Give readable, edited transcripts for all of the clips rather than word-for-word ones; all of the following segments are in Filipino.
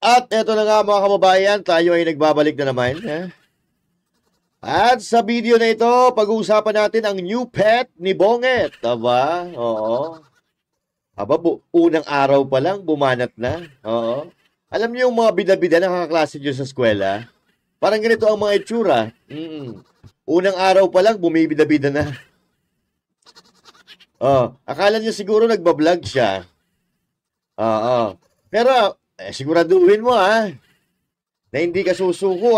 At eto na nga mga kababayan, tayo ay nagbabalik na naman. At sa video na ito, pag-uusapan natin ang new pet ni Bonget. Aba, oo. Aba, unang araw pa lang, bumanat na. Oo. Alam niyo yung mga bida-bida na kakaklase nyo sa eskwela? Parang ganito ang mga itsura. Unang araw pa lang, bumibida-bida na. Akala niyo siguro nagbablog siya. Oo. Pero, siguraduhin mo na hindi ka susuko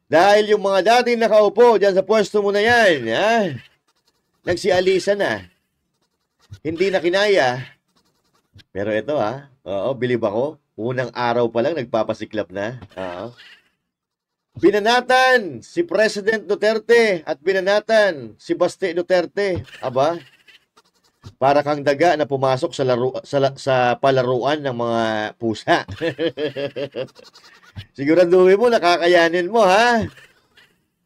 Dahil yung mga dating nakaupo dyan sa pwesto mo na yan, nagsialisa na. Hindi na kinaya. Pero ito bilib ako, unang araw pa lang nagpapasiklap na. Binanatan si President Duterte at binanatan si Baste Duterte. Aba, para kang daga na pumasok sa palaruan ng mga pusa. Siguraduhin mo, nakakayanin mo,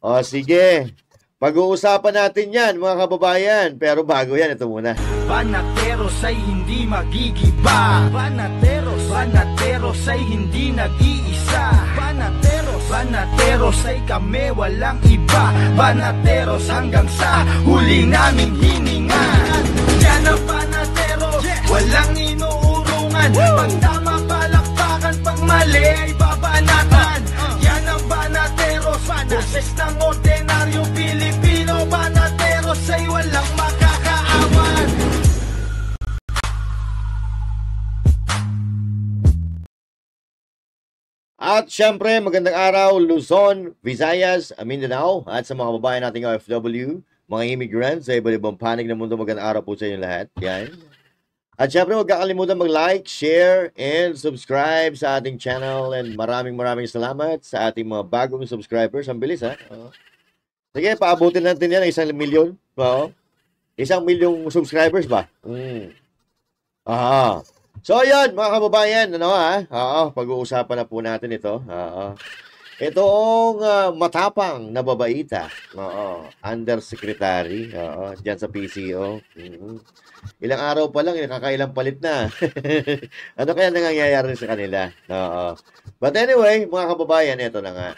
O, sige. Pag-uusapan natin yan, mga kababayan. Pero bago yan, ito muna. Banateros ay hindi magigiba. Banateros ay hindi nag-iisa. Banateros ay kami walang iba. Banateros hanggang sa huli naming hininga. Yan ang banateros, walang inuurungan. Pag tama palakpakan, pag mali ay babanatan. Yan ang banateros, boses ng ordinaryong Pilipino. Banateros ay walang makakaawan. At syempre, magandang araw, Luzon, Visayas, Mindanao, at sa mga kababayan nating OFW, mga immigrants sa iba't ibang panig ng mundo, magandang araw po sa inyo lahat. Yan. At syempre, huwag kakalimutan mag-like, share, and subscribe sa ating channel. And maraming salamat sa ating mga bagong subscribers. Ang bilis, Sige, paabutin natin yan, 1 milyon. 1 milyong subscribers ba? So, ayun, mga kababayan, pag-uusapan na po natin ito. Itong matapang na babaita, undersecretary, dyan sa PCO. Ilang araw pa lang, kakailang palit na. Ano kaya nangyayari sa kanila? But anyway, mga kababayan, ito na nga.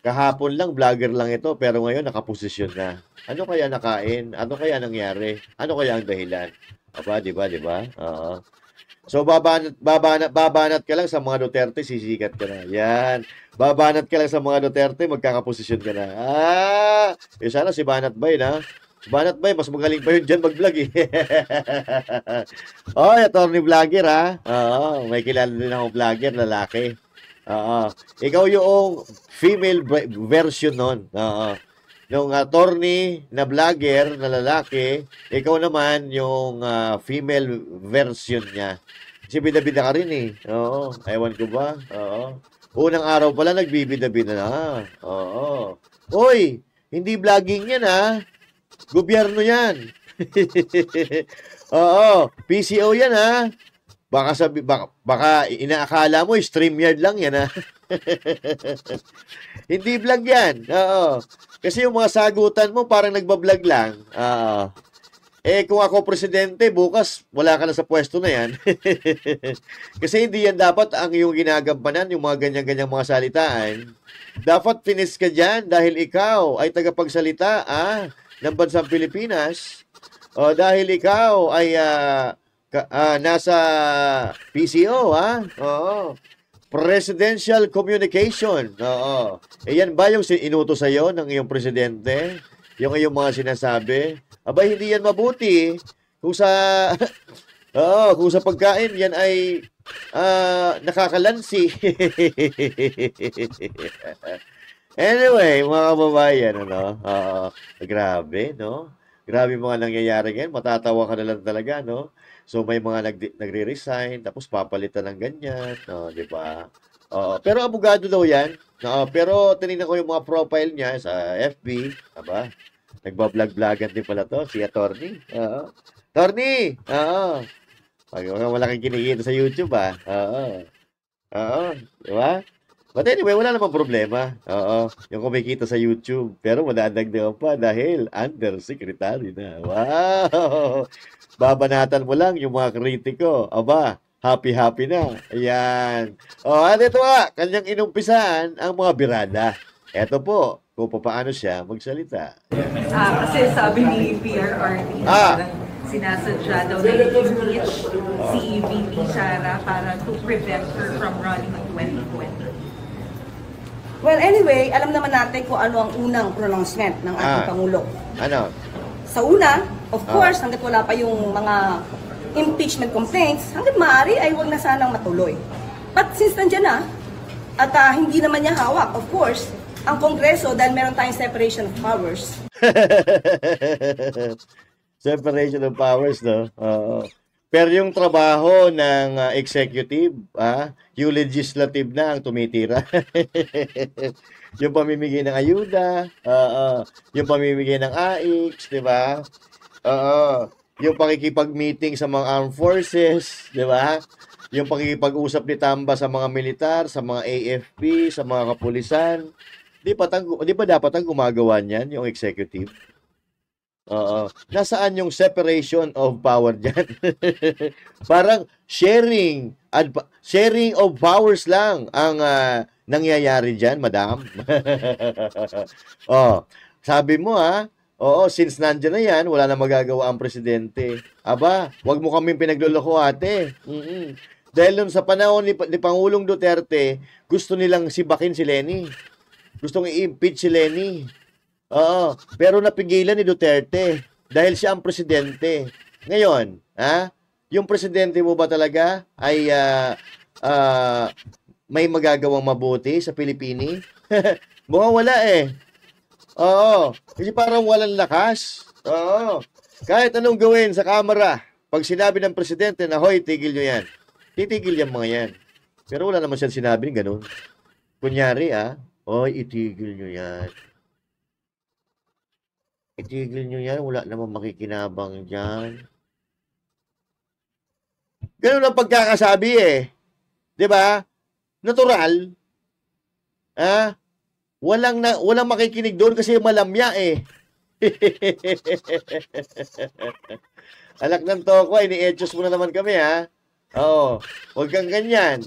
Kahapon lang, vlogger lang ito, pero ngayon nakaposisyon na. Ano kaya nakain? Ano kaya nangyari? Ano kaya ang dahilan? Di ba? So, babanat ka lang sa mga Duterte, sisikat ka na. Yan. Babanat ka lang sa mga Duterte, magkakaposisyon ka na. Sana si Banat Bay, Si Banat Bay, mas magaling pa yun dyan mag-vlog, attorney vlogger, may kilala din akong vlogger, lalaki. Ikaw yung female version nun. Yung attorney na vlogger na lalaki, ikaw naman yung female version niya. Kasi bida-bida ka rin ewan ko ba? Unang araw pala nagbibida-bida na. Uy, hindi vlogging yan Gobyerno yan. PCO yan Baka inaakala mo StreamYard lang yan Hindi vlog yan. Kasi yung mga sagutan mo parang nagbablog lang. Kung ako presidente, bukas wala ka na sa pwesto na yan. Kasi hindi yan dapat ang iyong ginagampanan, yung mga ganyan-ganyang mga salitaan. Dapat finish ka dyan dahil ikaw ay tagapagsalita ng bansang Pilipinas. Dahil ikaw ay nasa PCO, Presidential Communication. Yan ba yung inutos sa'yo ng iyong presidente? Yung iyong mga sinasabi? Aba, hindi yan mabuti. Kung sa pagkain, yan ay nakakalansi. Anyway, mga kababayan, grabe, Grabe mga nangyayari ngayon. Matatawa ka na lang talaga, So, may mga nagre-resign, tapos papalitan ng ganyan, di ba? Pero abogado daw yan. Pero tinignan ko yung mga profile niya sa FB, aba, nagbablog-vlogan din pala to, si attorney. Attorney! Wala kang kinikita sa YouTube, di ba? But anyway, wala namang problema. Yung kumikita sa YouTube. Pero madadagdagan pa dahil undersecretary na. Wow! Babanatan mo lang yung mga kritiko. Aba, Happy-happy na. Ayan. At ito nga, kanyang inumpisahan ang mga birada. Ito po, kung paano siya magsalita. Kasi sabi ni PRRD, sinasadya daw na i-impeach si VP Sara para to prevent her from running in 2020. Well, anyway, alam naman natin kung ano ang unang pronouncement ng ating Pangulo. Ano? Sa una, of course, hanggat wala pa yung mga impeachment complaints, hanggat maaari ay huwag na sanang matuloy. But since nandiyan na, at hindi naman niya hawak, of course, ang Kongreso dahil meron tayong separation of powers. Separation of powers, no? Oo. Pero yung trabaho ng executive, yung legislative na ang tumitira. Yung pamimigay ng ayuda, yung pamimigay ng AIX, di ba? Yung pakikipag-meeting sa mga armed forces, di ba? Yung pakikipag-usap ni Tamba sa mga militar, sa mga AFP, sa mga kapulisan. Di ba dapat ang gumagawa niyan, yung executive? Nasaan yung separation of power dyan? Parang sharing of powers lang ang nangyayari dyan, madam. Sabi mo since nandiyan na yan, wala na magagawa ang presidente. Aba, wag mo kaming pinagluloko, ate. Dahil nun sa panahon ni Pangulong Duterte, gusto nilang sibakin si Leni. Gustong i-impeach si Leni. Pero napigilan ni Duterte dahil siya ang presidente. Ngayon, yung presidente mo ba talaga ay may magagawang mabuti sa Pilipini? Mukhang wala eh. Kasi parang walang lakas. Kahit anong gawin sa kamera, pag sinabi ng presidente na, hoy, tigil nyo yan. Titigil yung mga yan. Pero wala naman siyang sinabi ng ganun. Kunyari, hoy, itigil nyo yan. Itigil nyo yan, wala namang makikinabang dyan. Ganun ang pagkakasabi eh. Di ba? Natural. Walang makikinig doon kasi malamya eh. Alak ng toko, ini-etchos mo na naman kami huwag kang ganyan.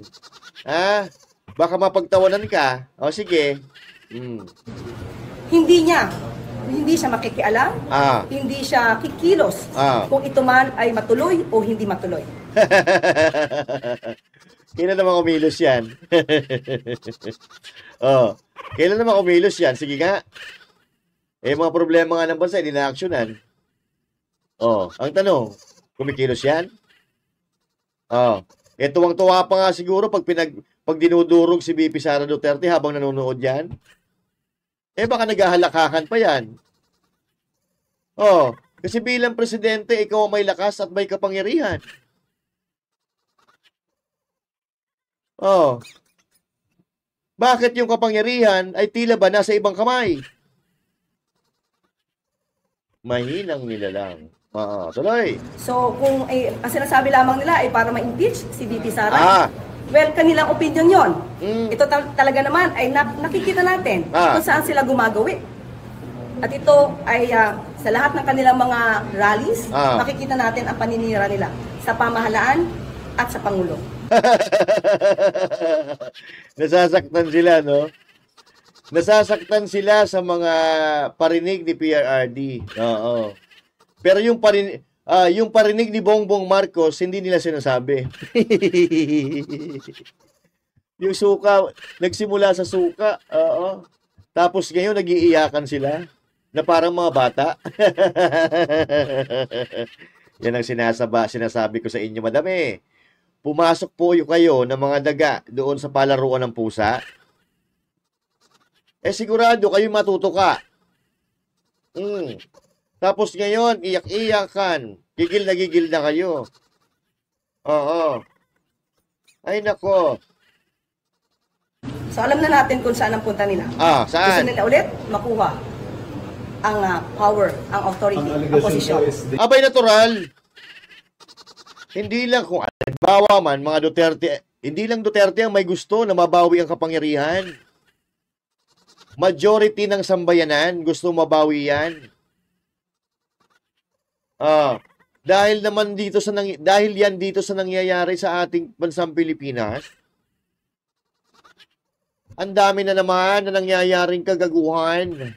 Baka mapagtawanan ka. Sige. Hindi siya makikialam, hindi siya kikilos kung ito man ay matuloy o hindi matuloy. Kailan naman kumilos yan? Kailan naman kumilos yan? Sige nga. Mga problema nga ng bansa, hindi na-actionan. Ang tanong, kumikilos yan? Tuwang-tuwa pa nga siguro pag dinudurog si VP Sara Duterte habang nanonood yan. Baka naghahalakakan pa yan. Kasi bilang presidente, ikaw ang may lakas at may kapangyarihan. Bakit yung kapangyarihan ay tila ba nasa ibang kamay? Mahinang nila lang. Tuloy. So, kung ang sinasabi lamang nila ay para ma-impeach si VP Sara, well, kanilang opinion yon. Ito talaga naman ay nakikita natin kung saan sila gumagawi. At ito ay sa lahat ng kanilang mga rallies, makikita natin ang paninira nila sa pamahalaan at sa Pangulo. Nasasaktan sila, no? Nasasaktan sila sa mga parinig ni PRRD. Pero yung parinig ni Bongbong Marcos, hindi nila sinasabi. Yung suka, nagsimula sa suka. Tapos ngayon, nag-iiyakan sila na parang mga bata. Yan ang sinasabi ko sa inyo, madami. Pumasok po kayo ng mga daga doon sa palaruan ng pusa. Sigurado kayo matutuka. Tapos ngayon, iyak-iyakan. Gigil na kayo. Ay, nako. So, alam na natin kung saan ang punta nila. Saan? Gusto nila ulit makuha ang power, ang authority, ang posisyon. Abay, natural. Hindi lang kung halimbawa man, mga Duterte, hindi lang Duterte ang may gusto na mabawi ang kapangyarihan. Majority ng sambayanan gusto mabawi yan. dahil yan dito sa nangyayari sa ating bansang Pilipinas. Ang dami na naman na nangyayaring kagaguhan.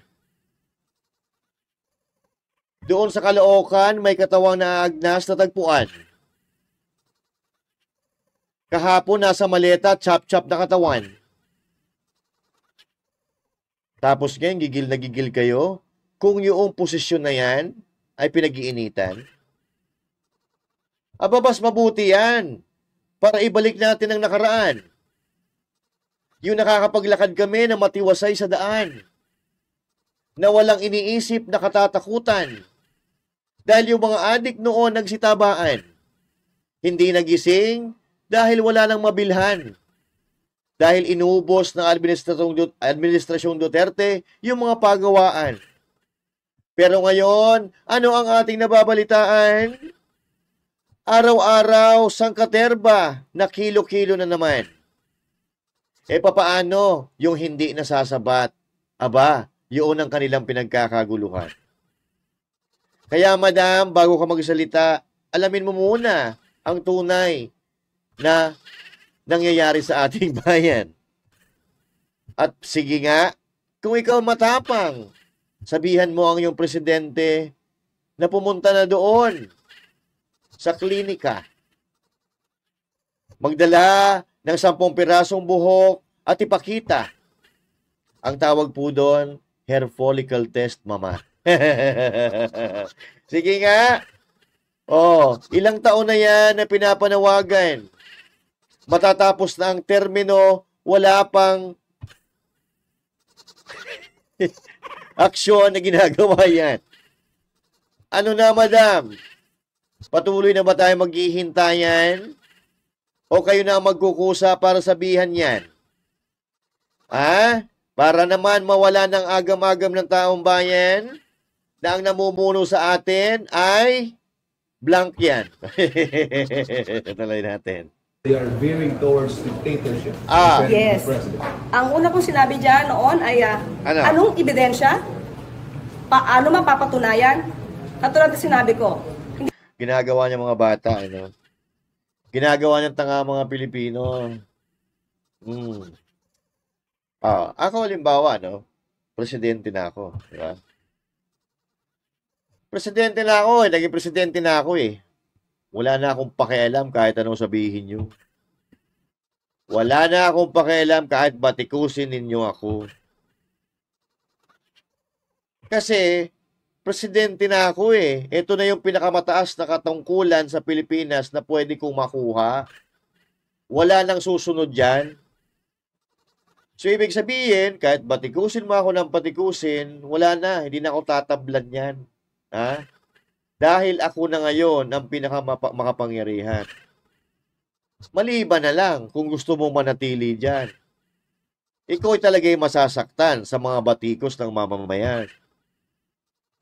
Doon sa Caloocan, may katawang naagnas na tagpuan. Kahapon nasa maleta, chop-chop na katawan. Tapos ngayon, gigil na gigil kayo kung yung posisyon na yan ay pinag-iinitan. Aba, mas mabuti yan para ibalik natin ang nakaraan. Yung nakakapaglakad kami na matiwasay sa daan, na walang iniisip na katatakutan. Dahil yung mga adik noon nagsitabaan, hindi nagising dahil wala nang mabilhan. Dahil inubos ng Administrasyong Duterte yung mga pagawaan. Pero ngayon, ano ang ating nababalitaan? Araw-araw, sangkaterba na kilo-kilo na naman. Papaano yung hindi nasasabat? Aba, yun ang kanilang pinagkakaguluhan. Kaya madam, bago ka magsalita, alamin mo muna ang tunay na nangyayari sa ating bayan. At sige nga, kung ikaw matapang, sabihan mo ang iyong presidente na pumunta na doon sa klinika. Magdala ng 10 pirasong buhok at ipakita. Ang tawag po doon, hair follicle test, mama. Sige nga. Ilang taon na yan na pinapanawagan. Matatapos na ang termino, wala pang aksyon na ginagawa yan. Ano na, madam? Patuloy na ba tayo maghihintayan? O kayo na magkukusa para sabihan yan? Para naman mawala ng agam-agam ng taong bayan na ang namumuno sa atin ay blank yan. Talay natin. They are veering towards dictatorship. Yes. Ang una kong sinabi dyan noon ay anong ebidensya? Paano mapapatunayan? Katulad na sinabi ko. Ginagawa niya mga bata, ginagawa niya tanga mga Pilipino. Ako halimbawa, presidente na ako, di ba? Presidente na ako, naging presidente na ako Wala na akong pakialam kahit anong sabihin niyo. Wala na akong pakialam kahit batikusin ninyo ako. Kasi, presidente na ako Ito na yung pinakamataas na katungkulan sa Pilipinas na pwede kong makuha. Wala nang susunod dyan. So, ibig sabihin, kahit batikusin mo ako ng batikusin, wala na. Hindi na ako tatablan yan. Dahil ako na ngayon ang pinakamakapangyarihan. Maliban na lang kung gusto mong manatili dyan. Ikaw ay talaga'y masasaktan sa mga batikos ng mamamayan.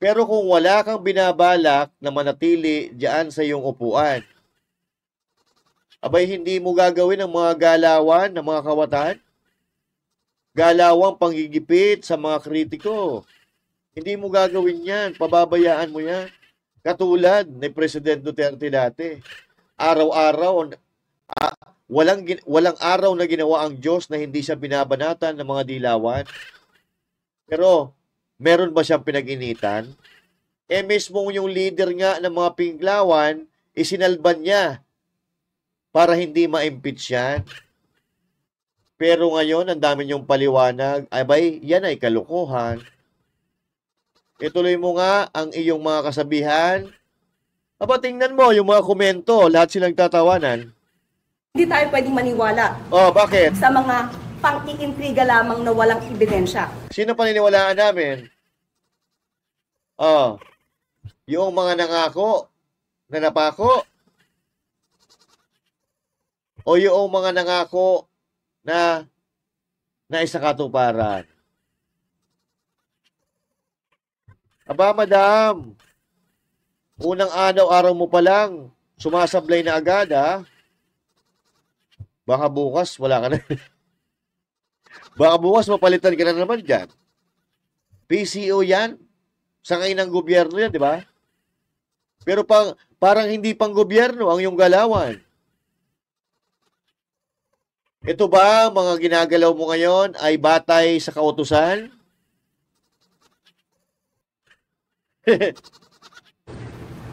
Pero kung wala kang binabalak na manatili dyan sa iyong upuan, abay hindi mo gagawin ang mga galawan ng mga kawatan? Galawang panggigipit sa mga kritiko. Hindi mo gagawin yan. Pababayaan mo yan. Katulad ni President Duterte dati. Araw-araw, walang araw na ginawa ang Diyos na hindi siya binabanatan ng mga dilawan. Pero, meron ba siyang pinag-initan? Mismo yung leader nga ng mga Pinglawan, isinalban niya para hindi ma-impeach yan. Pero ngayon, ang dami niyong paliwanag, abay, yan ay kalokohan. Ituloy mo nga ang iyong mga kasabihan. Aba, tingnan mo yung mga komento, lahat silang tatawanan. Hindi tayo pwedeng maniwala. Bakit? Sa mga pang-iintriga lamang na walang ebidensya. Sino paniniwalaan namin? Yung mga nangako na napako? O yung mga nangako na isa katuparan? Aba, madam, unang araw mo pa lang, sumasablay na agad, Baka bukas, wala ka na. Baka bukas, mapalitan ka na naman dyan. PCO yan. Sa ngayon ng gobyerno yan, di ba? Pero parang hindi pang gobyerno ang iyong galawan. Ito ba, mga ginagalaw mo ngayon ay batay sa kautusan?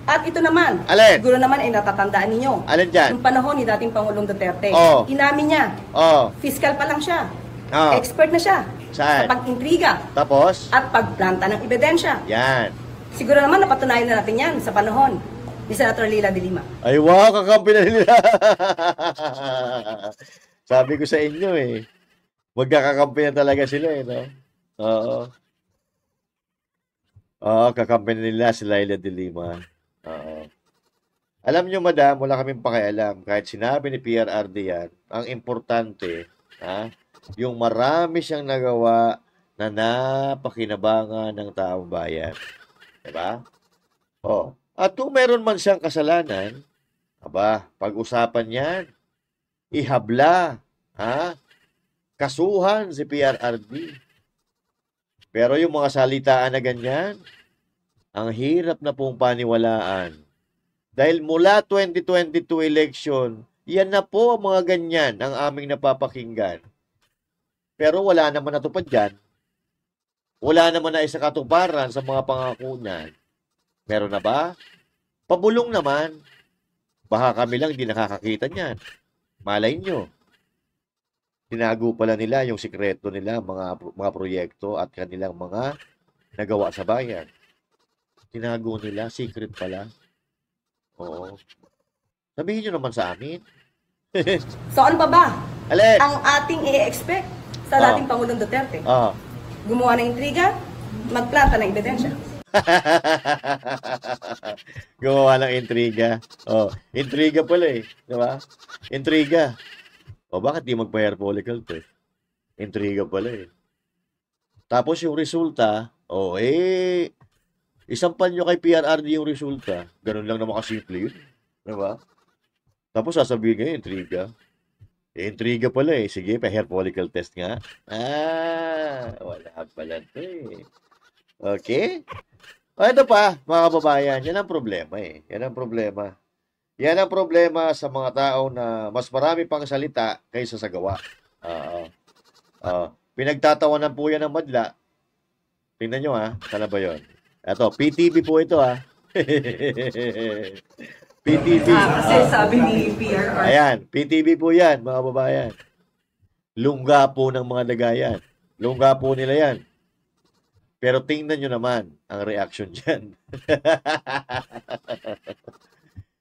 At ito naman, Alin? siguro naman ay natatandaan ninyo. Alin dyan? Yung panahon ni dating Pangulong Duterte, Oh. inamin niya, Oh, fiscal pa lang siya. Oh. Expert na siya Saan? sa pag-intriga tapos? at pagplanta ng ebidensya. Yan. Siguro naman napatunayan na natin yan sa panahon ni Senator Leila de Lima. Ay, wow, kakampi na nila. Sabi ko sa inyo eh. Magkakakampi na talaga sila eh, no? Oo. Oo, kakampi na nila si Leila de Lima. Oo. Alam nyo, madam, wala kaming pakialam. Kahit sinabi ni PRRD yan, ang importante, yung marami siyang nagawa na napakinabangan ng taong bayan. Diba? Oh. At kung meron man siyang kasalanan, pag-usapan yan, ihabla, kasuhan si PRRD. Pero yung mga salitaan na ganyan, ang hirap na pong paniwalaan. Dahil mula 2022 election, yan na po ang mga ganyan ang aming napapakinggan. Pero wala naman natupad dyan. Wala naman na isa katuparan sa mga pangako niyan. Meron na ba? Pabulong naman. Baka kami lang hindi nakakakita niyan. Malay nyo. Tinago pala nila yung sikreto nila, mga proyekto at kanilang mga nagawa sa bayan. Tinago nila, secret pala. Oo. Sabihin nyo naman sa amin. So ano pa ba Alin? ang ating i-expect sa dating Pangulong Duterte? Gumawa ng intriga, magplanta ng ebidensya. Gumawa ng intriga. Intriga pala eh. Diba? Intriga. Bakit di magpa-hair follicle to eh? Intriga pala eh. Tapos yung resulta, isampal nyo kay PRRD yung resulta. Ganun lang naman kasimple yun. Diba? Tapos sasabihin kayo, intriga. Intriga pala eh. Sige, pa-hair follicle test nga. Wala pala to eh. Okay? Ito pa, mga kababayan, yan ang problema eh. Yan ang problema. Yan ang problema sa mga tao na mas marami pang salita kaysa sa gawa. Pinagtatawanan po yan ng madla. Tingnan nyo sana ba yun? Ito, PTV po ito PTV. Kasi sabi ni PRR. Ayan, PTV po yan, mga kababayan. Lungga po ng mga dagayan. Lungga po nila yan. Pero tingnan nyo naman ang reaction dyan.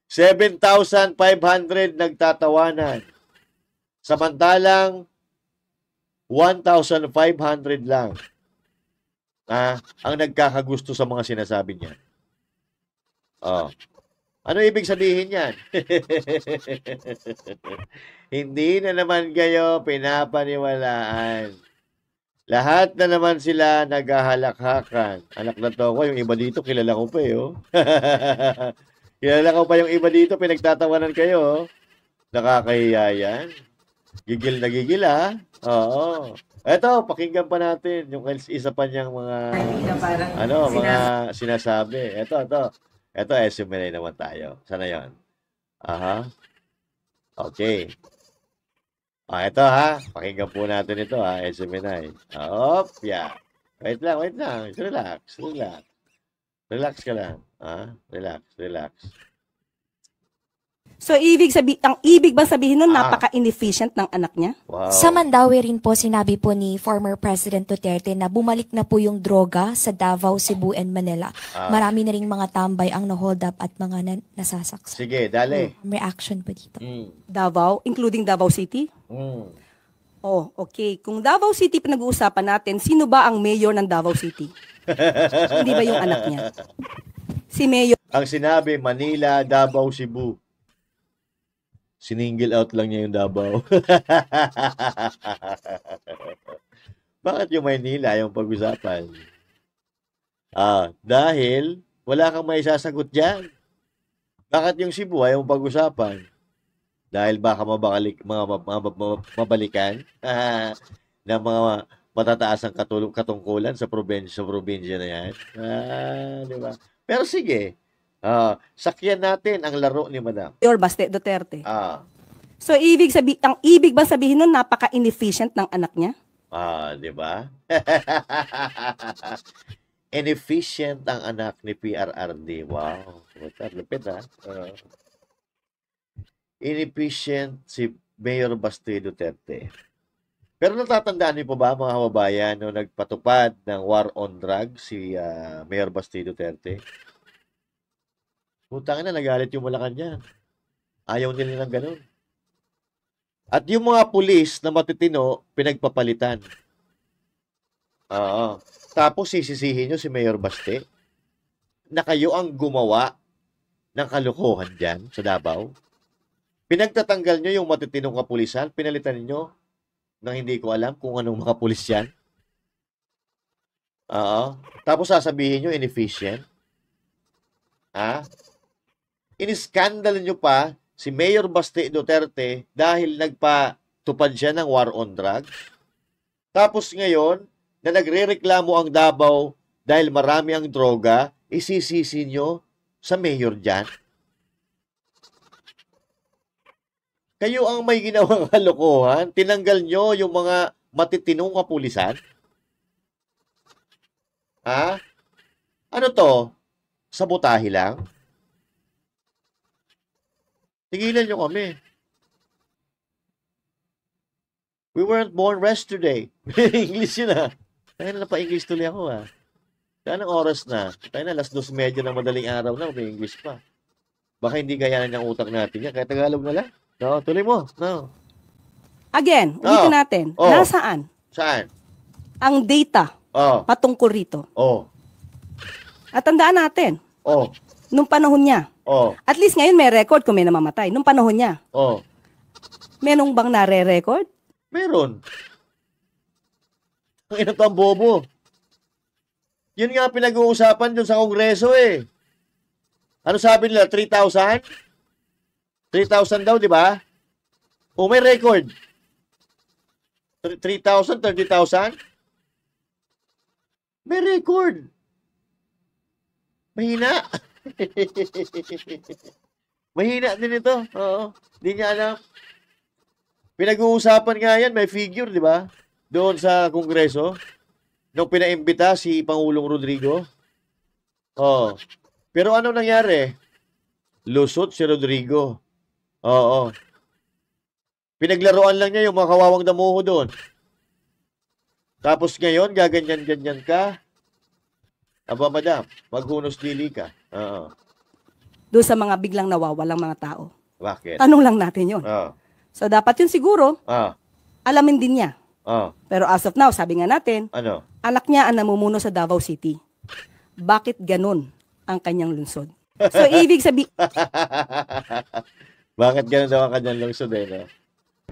7,500 nagtatawanan. Samantalang 1,500 lang ang nagkakagusto sa mga sinasabi niya. Ano ibig sabihin yan? Hindi na naman kayo pinapaniwalaan. Lahat na naman sila naghahalakhakan. Anak na to ko, yung iba dito, kilala ko pa Kilala ko pa yung iba dito, pinagtatawanan kayo. Nakakahiya yan. Gigil na gigil Oo. Eto, pakinggan pa natin yung isa pa niyang mga mga sinasabi. Ito, SMNA naman tayo. Sana yan? Okay. Ito pakinggan po natin ito SMNA. Yeah. Wait lang. Relax. Relax ka lang. Relax. So ang ibig bang sabihin nun, napaka-inefficient ng anak niya? Wow. Sa Mandaue rin po, sinabi po ni former President Duterte na bumalik na po yung droga sa Davao, Cebu, and Manila. Marami na ring mga tambay ang na-hold up at mga nasasaksak. Sige, dali. Reaction po dito. Davao, including Davao City? Okay. Kung Davao City pinag-uusapan natin, sino ba ang mayor ng Davao City? Hindi ba yung anak niya? Si Mayor. Ang sinabi, Manila, Davao, Cebu. Siningil out lang niya yung Davao. Bakit yung Maynila yung pag-usapan? Dahil wala kang may sasagot dyan. Bakit yung Cebu ay yung pag-usapan? Dahil baka mabalikan ng mga matataas ang katungkulan sa probinsya na yan. Di ba? Pero sige, Sakyan natin ang laro ni Madam. Mayor Baste Duterte. Ah, So, ang ibig bang sabihin nun, napaka-inefficient ng anak niya? di ba? Inefficient ang anak ni PRRD. Wow. Lupit ha. Inefficient si Mayor Baste Duterte. Pero natatandaan niyo po ba mga kababayan nung nagpatupad ng war on drugs si Mayor Baste Duterte? Putang na, nagalit yung Malacanang. Ayaw nila ng ganun. At yung mga pulis na matitino, pinagpapalitan. Oo. Tapos sisisihin nyo si Mayor Baste na kayo ang gumawa ng kalokohan dyan sa Davao. Pinagtatanggal nyo yung matitinong kapulisan, pinalitan nyo nang hindi ko alam kung anong mga pulis yan. Oo. Tapos sasabihin nyo inefficient. Iniskandal nyo pa si Mayor Baste Duterte dahil nagpatupad siya ng war on drugs. Tapos ngayon, na nagrereklamo ang Davao dahil marami ang droga, isisisi nyo sa mayor dyan. Kayo ang may ginawang kalokohan, tinanggal nyo yung mga matitinong kapulisan. Ano to? Sabotahe lang? Tigilan nyo kami. We weren't born yesterday. English yun Kaya na pa-English tuloy ako Kaya ng oras na. Kaya na, 2:30 na madaling araw na, may English pa. Baka hindi kayanan ng utak natin yan. Kaya Tagalog na lang. No, tuloy mo. No. Again, ulitin natin. Nasaan? Saan? Ang data patungkol rito. At tandaan natin, nung panahon niya, at least ngayon may record kung may namamatay. Nung panahon niya, merong bang nare-record? Meron. Ang ina to ang bobo. Yun nga pinag-uusapan dun sa Kongreso Ano sabi nila? 3,000? 3,000 daw, di ba? May record. 3,000, 30,000? May record. Mahina. Mahina din ito. Oo. Hindi niya alam. Pinag-uusapan nga yan, may figure, di ba? Doon sa Kongreso. Nung pinaimbita si Pangulong Rodrigo. Pero ano nangyari? Lusot si Rodrigo. Pinaglaruan lang niya yung mga kawawang damuho doon. Tapos ngayon, gaganyan-ganyan ka. Aba, madam, maghunos dili ka. Doon sa mga biglang nawawalang mga tao. Bakit? Tanong lang natin yun. So, dapat yun siguro, alamin din niya. Pero as of now, sabi nga natin, ano? Anak niya ang namumuno sa Davao City. Bakit ganun ang kanyang lungsod? So, ibig sabihin... Bakit ganun daw ang kanyang lungsod no?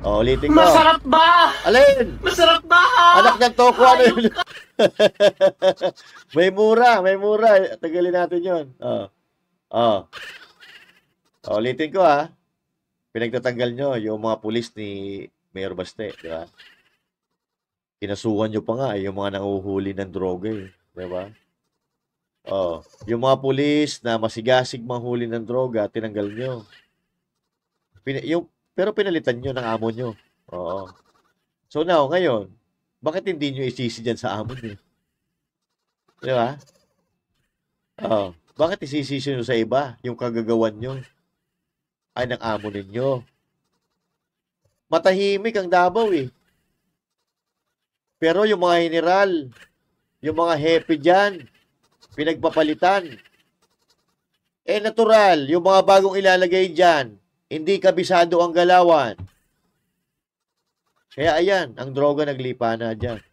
Ulitin ko. Masarap ba? Alin? Masarap ba? Anak ng toko, ano yun? may mura. Tagalin natin yun. Ulitin ko Pinagtatanggal nyo yung mga pulis ni Mayor Baste, di ba? Kinasuhan nyo pa nga yung mga nanguhuli ng droga di ba? Yung mga pulis na masigasig manghuli ng droga, tinanggal nyo. Pero pinalitan nyo ng amo nyo. So now, ngayon, bakit hindi nyo isisi dyan sa amo nyo? Di ba? Bakit isisisi nyo sa iba yung kagagawan nyo? Ay ng amo ninyo. Matahimik ang Davao Pero yung mga general, yung mga hepe dyan, pinagpapalitan. Natural, yung mga bagong ilalagay dyan, hindi kabisado ang galawan. Kaya ayan, ang droga naglipa na dyan.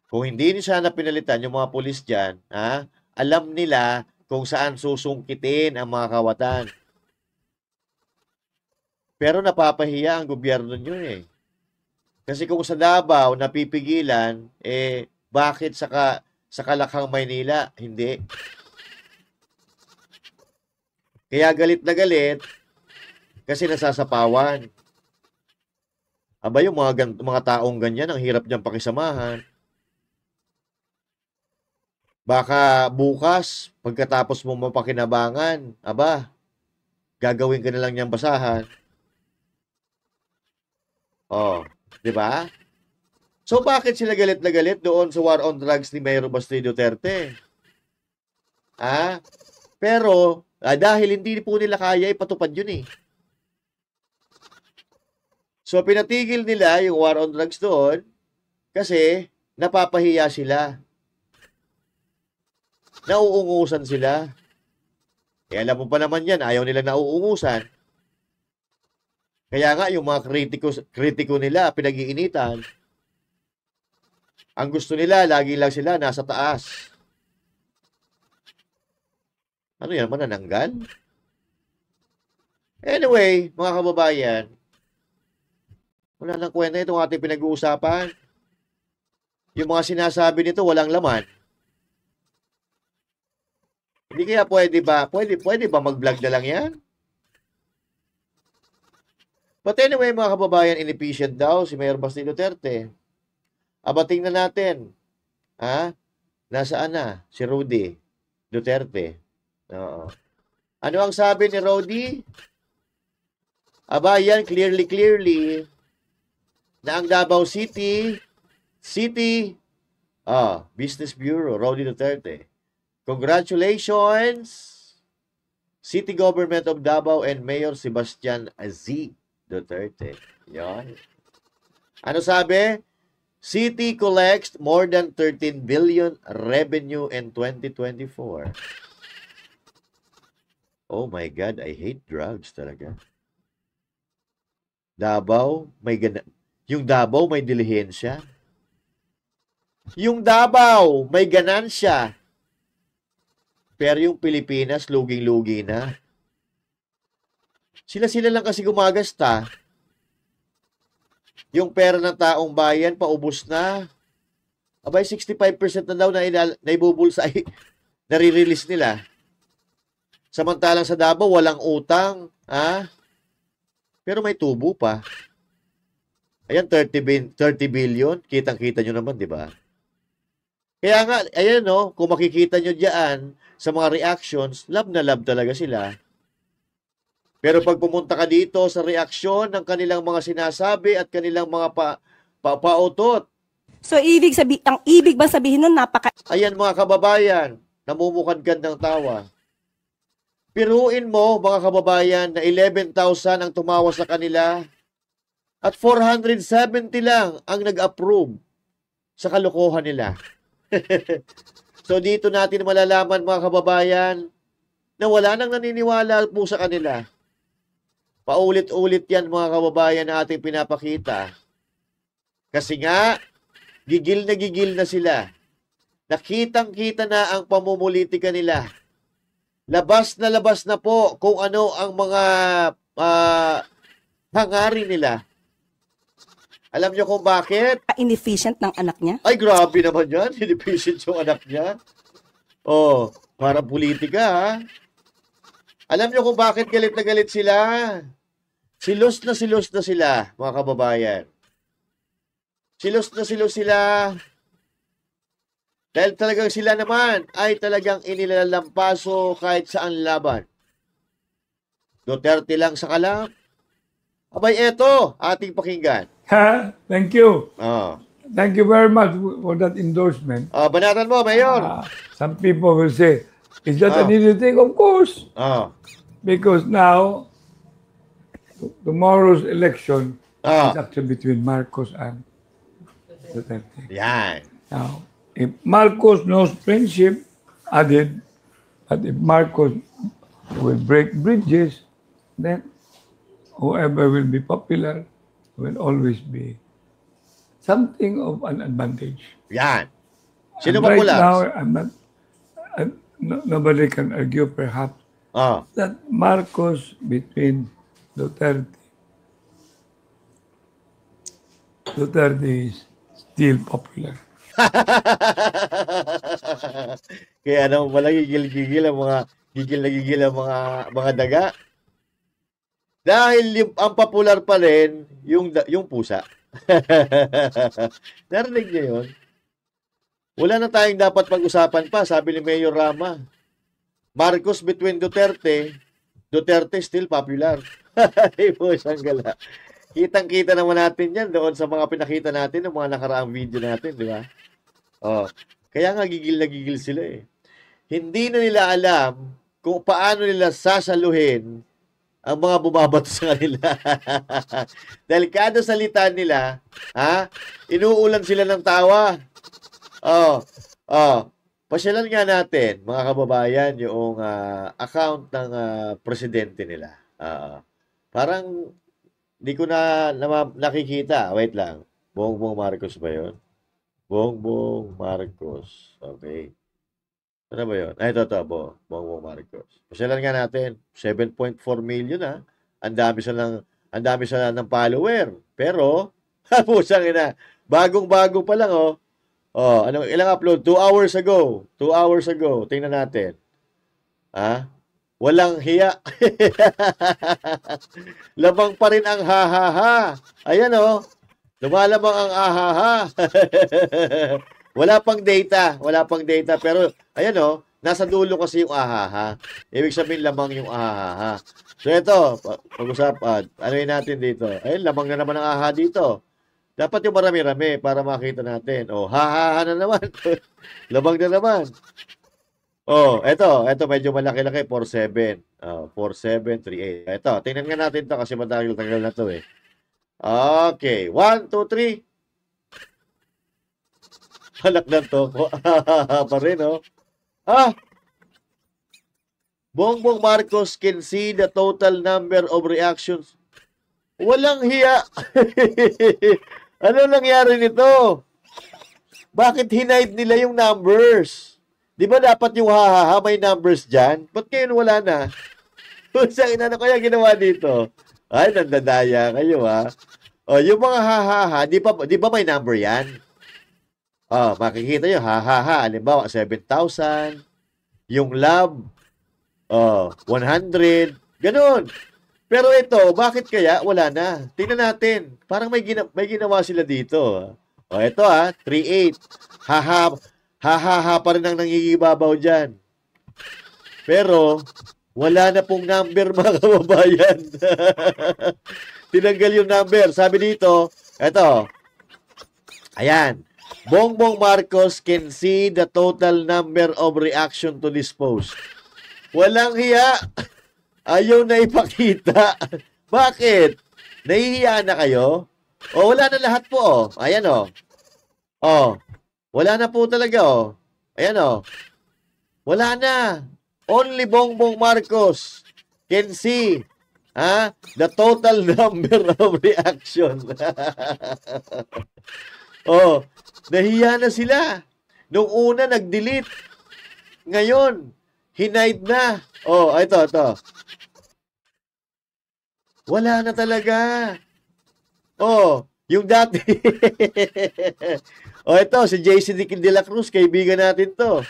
Kung hindi sana pinalitan yung mga pulis dyan, alam nila kung saan susungkitin ang mga kawatan. Pero napapahiya ang gobyerno nyo Kasi kung sa Davao napipigilan, bakit sa Kalakhang, Maynila, hindi? Kaya galit na galit kasi nasasapawan. Aba yung mga taong ganyan, ang hirap niyang pakisamahan. Baka bukas, pagkatapos mo mapakinabangan, aba, gagawin ka na lang niyang basahan. Oh, di ba? So, bakit sila galit na galit doon sa war on drugs ni Mayor Basti Duterte? Pero, dahil hindi po nila kaya ipatupad yun eh. So, pinatigil nila yung war on drugs doon kasi napapahiya sila. Nauungusan sila. Eh, alam mo pa naman yan, ayaw nila nauungusan. Kaya nga, yung mga kritiko nila, pinag-iinitan. Ang gusto nila, lagi lang sila nasa taas. Ano yan, manananggal? Anyway, mga kababayan, wala nang kwenta itong ating pinag-uusapan. Yung mga sinasabi nito, walang laman. Hindi kaya pwede ba mag-vlog na lang yan? But anyway, mga kababayan, inefficient daw si Mayor Basti Duterte. Tingnan natin. Nasaan na si Rudy Duterte? Oo. Ano ang sabi ni Rudy? Yan, clearly, na ang Davao City, Business Bureau, Rudy Duterte. Congratulations, City Government of Davao and Mayor Sebastian Z. Duterte. Yan. Ano sabi? City collects more than 13 billion revenue in 2024. Oh my God, I hate drugs talaga. Davao, yung Davao may dilihensya. Yung Davao may ganansya. Pero yung Pilipinas, luging-lugi na. Sila lang kasi gumagasta. Yung pera ng taong bayan, paubos na. 65% na daw na naibubulsay, nare-release nila. Samantalang sa Davao, walang utang. Pero may tubo pa. Ayan, 30 billion. Kitang-kita nyo naman, di ba? Kaya nga, ayan no, kung makikita nyo dyan, sa mga reactions, love na love talaga sila. Pero pag pumunta ka dito sa reaksyon ng kanilang mga sinasabi at kanilang mga pautot. So, ang ibig ba sabihin nun, Ayan mga kababayan, namumukadkad ng tawa. Piruin mo, mga kababayan, na 11,000 ang tumawa sa kanila at 470 lang ang nag-approve sa kalokohan nila. So dito natin malalaman, mga kababayan, na wala nang naniniwala po sa kanila. Paulit-ulit yan, mga kababayan, na ating pinapakita. Kasi nga, gigil na sila. Nakitang-kita na ang pamumulitika nila. Labas na po kung ano ang mga hangarin nila. Alam niyo kung bakit? Inefficient ng anak niya? Ay, grabe naman yan. Inefficient yung anak niya. Para politika, ha? Alam niyo kung bakit galit na galit sila? Silos na sila, mga kababayan. Silos na sila. Dahil talagang sila naman ay talagang inilalampaso kahit saan laban. Duterte lang sa kalam. Eto, ating pakinggan. Thank you. Oh. Thank you very much for that endorsement. Banatan mo, Mayor. Some people will say, is that an easy thing? Of course. Because now, tomorrow's election is actually between Marcos and Duterte. Yan. Now, if Marcos knows friendship, added, but if Marcos will break bridges, then whoever will be popular will always be something of an advantage. Yan. Sino And ba right pula? now, nobody can argue perhaps that Marcos between Duterte is still popular. Kaya naman pala gigil ang mga daga. Dahil ang popular pa rin yung pusa. Narinig niyo yun? Wala na tayong dapat pag-usapan pa, sabi ni Mayor Rama. Marcos between Duterte still popular. Ay po, sanggala. Kitang-kita naman natin yan doon sa mga pinakita natin ng mga nakaraang video natin, di ba? Oh, kaya nga gigil na gigil sila eh. Hindi na nila alam kung paano nila sasaluhin ang mga bumabato sa kanila. Dahil kada salita nila, inuulan sila ng tawa. Pasyalan nga natin, mga kababayan, yung account ng presidente nila. Parang di ko na nakikita. Wait lang. Bongbong Marcos ba yun? Bongbong Marcos. Okay. Ano ba yun? Ay, ito. Bongbong Marcos. Pasyalan nga natin. 7.4 million Ang dami siya ng follower. Pero, pusang ina. Bagong-bago pa lang ilang upload? 2 hours ago. 2 hours ago. Tingnan natin. Walang hiya. Lamang pa rin ang ha-ha-ha. Ayan lumalamang ang ah-ha-ha. Wala pang data. Pero, ayan nasa dulo kasi yung ah-ha-ha. Ibig sabihin lamang yung ah-ha-ha. So, ito, pag-usapan. Ano'y natin dito? Ayun, lamang na naman ang ah-ha dito. Dapat yung marami-rami para makita natin. Ha-ha-ha na naman. Lamang na naman. Ito medyo malaki-laki, 47. 4738. Ito, tingnan nga natin to kasi matagal-tagal na to eh. Okay, 1, 2, 3. Halak na to. Pa rin, Bongbong Marcos can see the total number of reactions. Walang hiya. Ano nangyari nito? Bakit hinide nila yung numbers? Di ba dapat yung ha-ha-ha may numbers dyan? Ba't ngayon wala na? Ano kaya ginawa dito? Ay, nandadaya kayo yung mga ha-ha-ha, di ba may number yan? Makikita nyo, ha-ha-ha. Halimbawa, 7,000. Yung love, 100. Ganun. Pero ito, bakit kaya wala na? Tingnan natin. Parang may ginawa sila dito. Ito 38. Ha-ha-ha pa rin ang nangigibabaw dyan. Pero, wala na pong number, mga kababayan. Tinanggal yung number. Sabi dito, ito. Ayan. Bongbong Marcos can see the total number of reaction to this post. Walang hiya. Ayaw na ipakita. Bakit? Nahihiya na kayo? Wala na lahat po, Ayan, wala na po talaga, Ayan, wala na. Only Bongbong Marcos can see, the total number of reaction. Nahiya na sila. Nung una, nag-delete. Ngayon, hinide na. Ito. Wala na talaga. Yung dati. Ito, si JC De La Cruz, kaibigan natin to.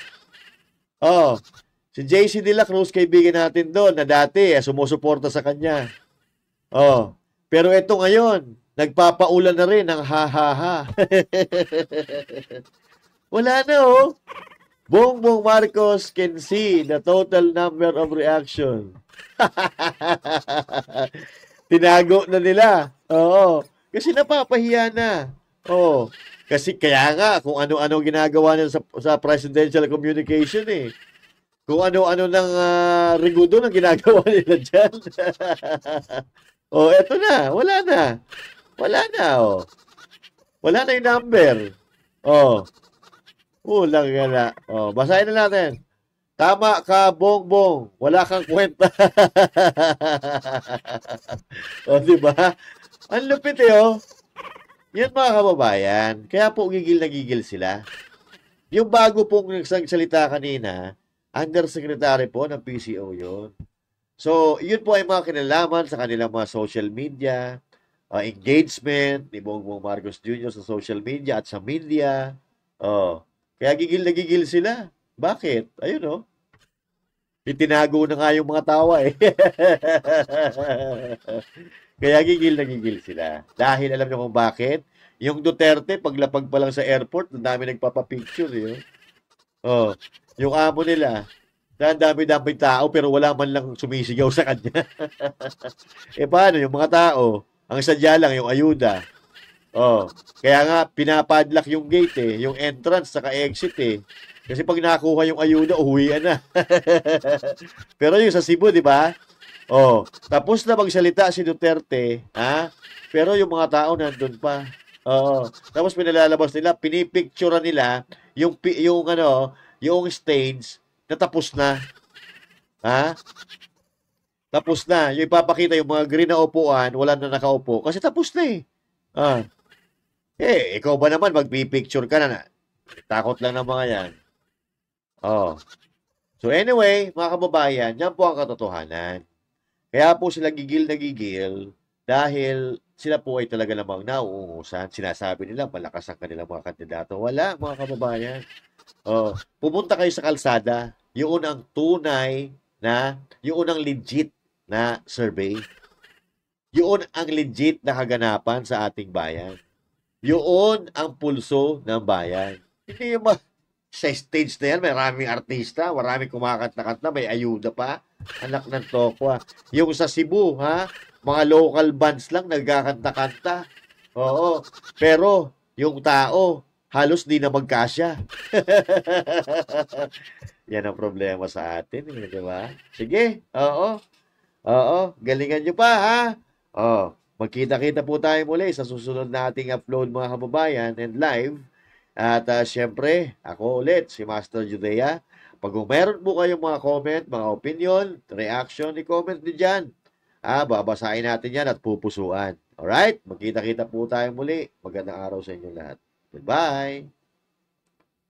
Si JC De La Cruz, kaibigan natin doon, na dati, sumusuporta sa kanya. Pero ito ngayon, nagpapaulan na rin ng ha-ha-ha. Wala na, Bongbong Marcos can see the total number of reaction. Tinago na nila. Kasi napapahiya na. Kasi kaya nga, kung ano-ano ginagawa nila sa presidential communication Kung ano-ano ng rigudo ng ginagawa nila dyan. Eto na. Wala na. Wala na yung number. Ulang gala. Basahin na natin. Tama ka, Bongbong. Wala kang kwenta. Diba? Ang lupit Yan mga kababayan. Kaya po gigil na gigil sila. Yung bago pong nagsalita kanina, undersecretary po ng PCO yun. So, yun po ay mga kinalaman sa kanilang mga social media, engagement ni Bongbong Marcos Jr. sa social media at sa media. Kaya gigil na gigil sila. Bakit? Ayun Itinago na nga yung mga tawa Kaya gigil na gigil sila. Dahil alam niyo kung bakit? Yung Duterte, paglapag pa lang sa airport, ang dami nagpapapicture, eh. Oh, yung amo nila, ang dami-dami tao, pero wala man lang sumisigaw sa kanya. Eh, paano? Yung mga tao, ang sadya lang, yung ayuda. Oh, kaya nga, pinapadlock yung gate, eh. Yung entrance, saka exit, eh. Kasi pag nakuha yung ayuda, uwian na. Pero yung sa Cebu, di ba? Oh, tapos na magsalita si Duterte, ha? Pero yung mga tao nandun pa. Oo. Tapos pinalalabas nila, pinipicturean nila yung stage na tapos na. Ha? Tapos na. Yung ipapakita yung mga green na upuan, wala na nakaupo. Kasi tapos na eh. Ah. Eh, ikaw ba naman magpipicture ka na? Takot lang ng mga yan. Oh. So anyway, mga kababayan, yan po ang katotohanan. Kaya po sila gigil na gigil dahil sila po ay talaga namang nauungusan. Sinasabi nila malakas ang kanilang mga kandidato. Wala, mga kababayan. Oh, pumunta kayo sa kalsada. Yun ang tunay na, yun ang legit na survey. Yun ang legit na kaganapan sa ating bayan. Yun ang pulso ng bayan. Hindi yung sa stage na yan, maraming artista, maraming kumakanta-kanta, may ayuda pa. Anak ng tokwa. Yung sa Cebu, ha? Mga local bands lang nagkakanta-kanta. Oo. Pero, yung tao, halos di na magkasya. Yan ang problema sa atin, di ba? Sige, oo. Oo, galingan nyo pa, ha? Oo. Magkita-kita po tayo muli sa susunod nating upload, mga kababayan, and live. At syempre, ako ulit, si Master Judea. Pag meron po kayong mga comment, mga opinion, reaction, i-comment nyo dyan. Babasahin natin yan at pupusuan. Alright? Magkita-kita po tayo muli. Magandang araw sa inyo lahat. Goodbye!